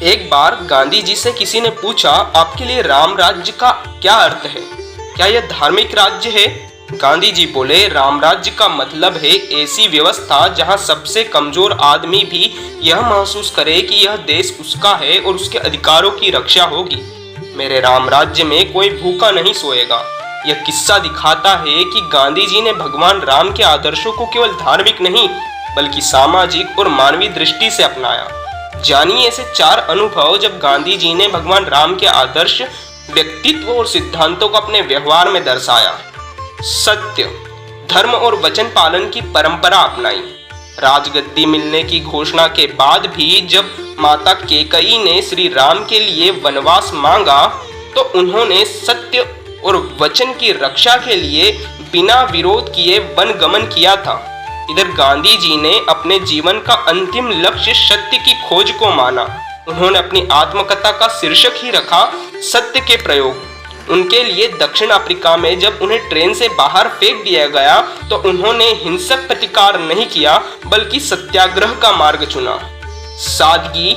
एक बार गांधी जी से किसी ने पूछा, आपके लिए राम राज्य का क्या अर्थ है? क्या यह धार्मिक राज्य है? गांधी जी बोले, राम राज्य का मतलब है ऐसी व्यवस्था जहां सबसे कमजोर आदमी भी यह महसूस करे कि यह देश उसका है और उसके अधिकारों की रक्षा होगी। मेरे राम राज्य में कोई भूखा नहीं सोएगा। यह किस्सा दिखाता है कि गांधी जी ने भगवान राम के आदर्शों को केवल धार्मिक नहीं बल्कि सामाजिक और मानवीय दृष्टि से अपनाया। जानिए ऐसे 4 अनुभव जब गांधी जी ने भगवान राम के आदर्श, व्यक्तित्व और सिद्धांतों को अपने व्यवहार में दर्शाया। सत्य, धर्म और वचन पालन की परंपरा अपनाई। राजगद्दी मिलने की घोषणा के बाद भी जब माता कैकेयी ने श्री राम के लिए वनवास मांगा तो उन्होंने सत्य और वचन की रक्षा के लिए बिना विरोध किए वनगमन किया था। इधर गांधी जी ने अपने जीवन का अंतिम लक्ष्य सत्य की खोज को माना। उन्होंने अपनी आत्मकथा का शीर्षक ही रखा, सत्य के प्रयोग। उनके लिए दक्षिण अफ्रीका में जब उन्हें ट्रेन से बाहर फेंक दिया गया तो उन्होंने हिंसक प्रतिकार नहीं किया बल्कि सत्याग्रह का मार्ग चुना। सादगी,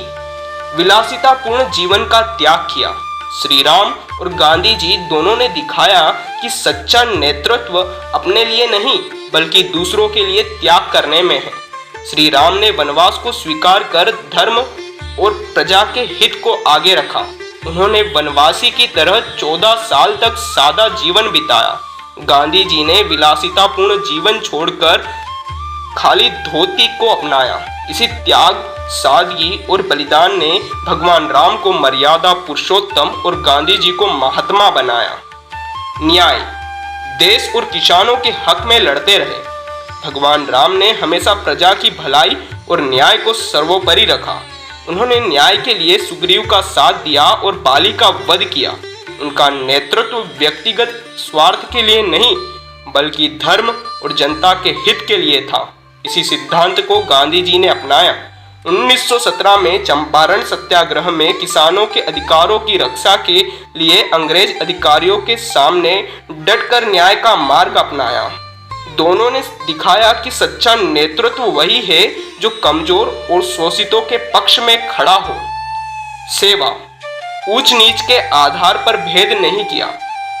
विलासितापूर्ण जीवन का त्याग किया। श्री राम और गांधी जी दोनों ने दिखाया कि सच्चा नेतृत्व अपने लिए नहीं बल्कि दूसरों के लिए त्याग करने में है। श्री राम ने वनवास को स्वीकार कर धर्म और प्रजा के हित को आगे रखा। उन्होंने वनवासी की तरह 14 साल तक सादा जीवन बिताया। गांधी जी ने विलासितापूर्ण जीवन छोड़कर खाली धोती को अपनाया। इसी त्याग, सादगी और बलिदान ने भगवान राम को मर्यादा पुरुषोत्तम और गांधी जी को महात्मा बनाया। न्याय, देश और किसानों के हक में लड़ते रहे। भगवान राम ने हमेशा प्रजा की भलाई और न्याय को सर्वोपरि रखा। उन्होंने न्याय के लिए सुग्रीव का साथ दिया और बाली का वध किया। उनका नेतृत्व व्यक्तिगत स्वार्थ के लिए नहीं बल्कि धर्म और जनता के हित के लिए था। इसी सिद्धांत को गांधी जी ने अपनाया। 1917 में चंपारण सत्याग्रह में किसानों के अधिकारों की रक्षा के लिए अंग्रेज अधिकारियों के सामने डटकर न्याय का मार्ग अपनाया। दोनों ने दिखाया कि सच्चा नेतृत्व वही है जो कमजोर और शोषितों के पक्ष में खड़ा हो। सेवा, ऊंच नीच के आधार पर भेद नहीं किया।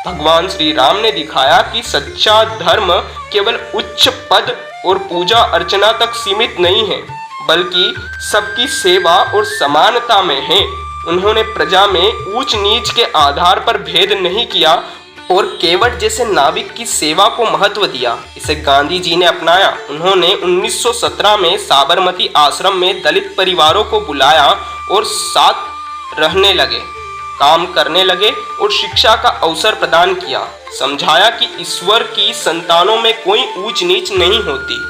भगवान श्री राम ने दिखाया कि सच्चा धर्म केवल उच्च पद और पूजा अर्चना तक सीमित नहीं है बल्कि सबकी सेवा और समानता में है। उन्होंने प्रजा में ऊंच नीच के आधार पर भेद नहीं किया और केवट जैसे नाविक की सेवा को महत्व दिया। इसे गांधी जी ने अपनाया। उन्होंने 1917 में साबरमती आश्रम में दलित परिवारों को बुलाया और साथ रहने लगे, काम करने लगे और शिक्षा का अवसर प्रदान किया। समझाया कि ईश्वर की संतानों में कोई ऊंच नीच नहीं होती।